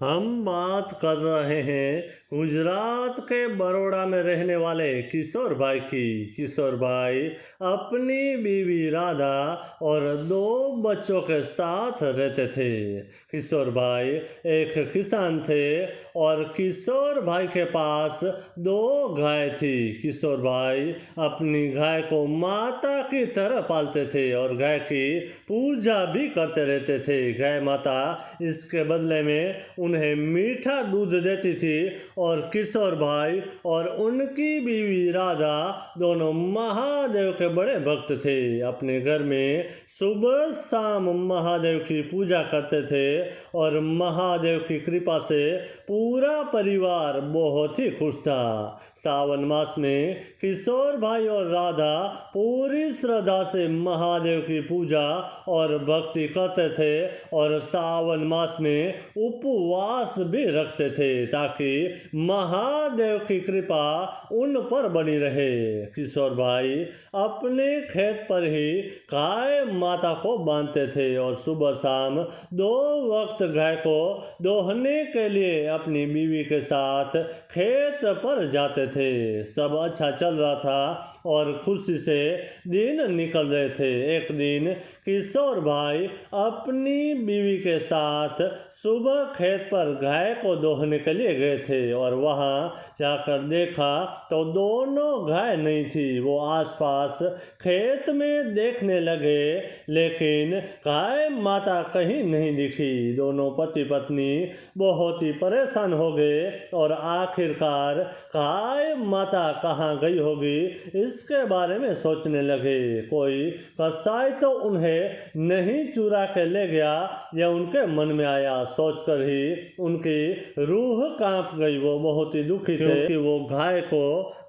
हम बात कर रहे हैं गुजरात के बड़ौदा में रहने वाले किशोर भाई की। किशोर भाई अपनी बीवी राधा और 2 बच्चों के साथ रहते थे। किशोर भाई एक किसान थे और किशोर भाई के पास 2 गाय थी। किशोर भाई अपनी गाय को माता की तरह पालते थे और गाय की पूजा भी करते रहते थे। गाय माता इसके बदले में उन्हें मीठा दूध देती थी और किशोर भाई और उनकी बीवी राधा दोनों महादेव के बड़े भक्त थे। अपने घर में सुबह शाम महादेव की पूजा करते थे और महादेव की कृपा से पूरा परिवार बहुत ही खुश था। सावन मास में किशोर भाई और राधा पूरी श्रद्धा से महादेव की पूजा और भक्ति करते थे और सावन मास में उपवास भी रखते थे ताकि महादेव की कृपा उन पर बनी रहे। किशोर भाई अपने खेत पर ही गाय माता को बांधते थे और सुबह शाम 2 वक्त गाय को दोहने के लिए अपनी बीवी के साथ खेत पर जाते थे। सब अच्छा चल रहा था और खुशी से दिन निकल रहे थे। एक दिन किशोर भाई अपनी बीवी के साथ सुबह खेत पर गाय को दोहने के लिए गए थे और वहां जाकर देखा तो दोनों गाय नहीं थी। वो आसपास खेत में देखने लगे लेकिन गाय माता कहीं नहीं दिखी। दोनों पति पत्नी बहुत ही परेशान हो गए और आखिरकार गाय माता कहाँ गई होगी इसके बारे में सोचने लगे। कोई कसाई तो उन्हें नहीं चुरा के ले गया, यह उनके मन में आया। सोचकर ही उनकी रूह कांप गई। वो बहुत ही दुखी थे क्योंकि वो गाय को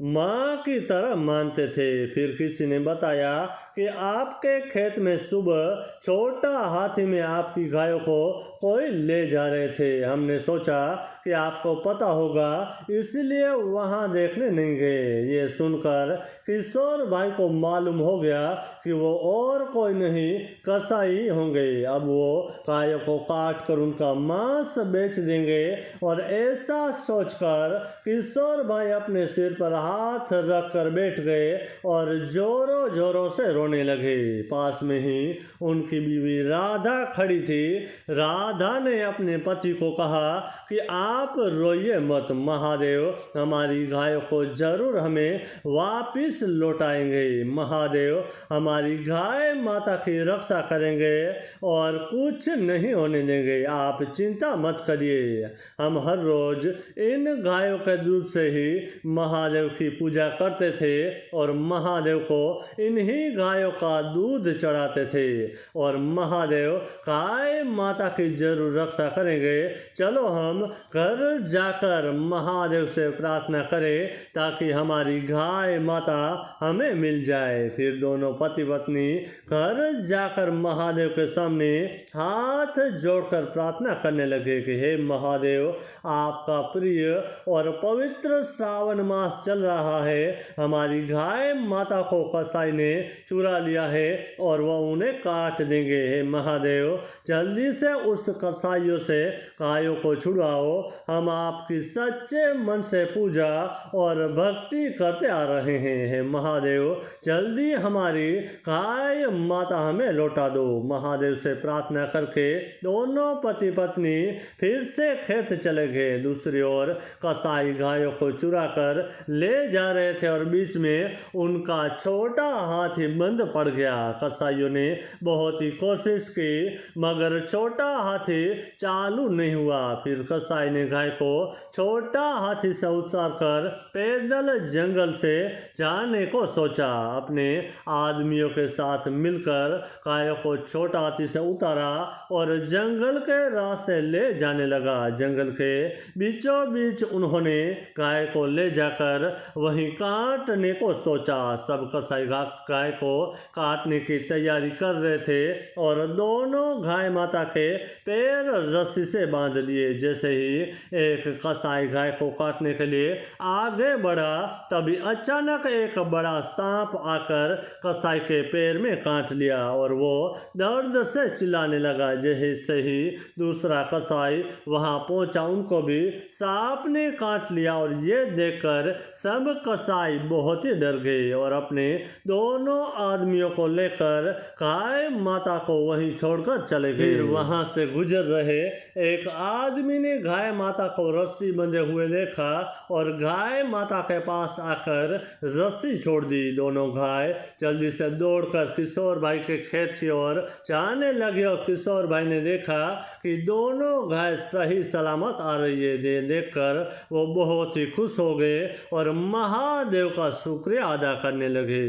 माँ की तरह मानते थे। फिर किसी ने बताया कि आपके खेत में सुबह छोटा हाथी में आपकी गायों को कोई ले जा रहे थे। हमने सोचा कि आपको पता होगा इसलिए वहां देखने नहीं गए। ये सुनकर किशोर भाई को मालूम हो गया कि वो और कोई नहीं कसाई होंगे। अब वो गायों को काट कर उनका मांस बेच देंगे और ऐसा सोचकर किशोर भाई अपने सिर पर हाथ रख कर बैठ गए और जोरों जोरों से रोने लगे। पास में ही उनकी बीवी राधा खड़ी थी। राधा ने अपने पति को कहा कि आप रोइए मत, महादेव हमारी गायों को जरूर हमें वापिस लौटाएंगे। महादेव हमारी गाय माता की रक्षा करेंगे और कुछ नहीं होने देंगे। आप चिंता मत करिए। हम हर रोज इन गायों के दूध से ही महादेव की पूजा करते थे और महादेव को इन्हीं गायों का दूध चढ़ाते थे और महादेव गाय माता की जरूर रक्षा करेंगे। चलो हम घर जाकर महादेव से प्रार्थना करें ताकि हमारी गाय माता हमें मिल जाए। फिर दोनों पति पत्नी घर जाकर महादेव के सामने हाथ जोड़कर प्रार्थना करने लगे कि हे महादेव, आपका प्रिय और पवित्र श्रावण मास चल रहा है। हमारी गाय माता को कसाई ने चुरा लिया है और वह उन्हें काट देंगे। हे महादेव, जल्दी से उस कसाईयों से गायों को छुड़ाओ। हम आपकी सच्चे मन से पूजा और भक्ति करते आ रहे हैं। हे महादेव, जल्दी हमारी गाय माता हमें लौटा दो। महादेव से प्रार्थना करके दोनों पति पत्नी फिर से खेत चले गए। दूसरी ओर कसाई गायों को चुरा कर ले जा रहे थे और बीच में उनका छोटा हाथी बंद पड़ गया। कसाईयों ने बहुत ही कोशिश की मगर छोटा हाथी चालू नहीं हुआ। फिर कसाई ने गाय को छोटा हाथी से उतार कर पैदल जंगल से जाने को सोचा। अपने आदमियों के साथ मिलकर गायों को छोटा हाथी से उतारा और जंगल के रास्ते ले जाने लगा। जंगल के बीचों बीच उन्होंने गाय को ले जाकर वहीं काटने को सोचा। सब कसाई गाय को काटने की तैयारी कर रहे थे और दोनों गाय माता के पैर रस्सी से बांध लिए। जैसे ही एक कसाई गाय को काटने के लिए आगे बढ़ा तभी अचानक एक एक बड़ा सांप आकर कसाई के पैर में काट लिया और वो दर्द से चिल्लाने लगा। जैसे ही दूसरा कसाई वहां पहुंचा, उनको भी सांप ने काट लिया और ये देखकर सब कसाई बहुत ही डर गए और अपने दोनों आदमियों को लेकर गाय माता को वहीं छोड़कर चले गए। फिर वहां से गुजर रहे एक आदमी ने गाय माता को रस्सी बंधे हुए देखा और गाय माता के पास आकर रस्सी छोड़ दी। दोनों गाय जल्दी से दौड़कर किशोर भाई के खेत की ओर जाने लगे और किशोर भाई ने देखा कि दोनों गाय सही सलामत आ रही है। देखकर वो बहुत ही खुश हो गए और महादेव का शुक्रिया अदा करने लगे।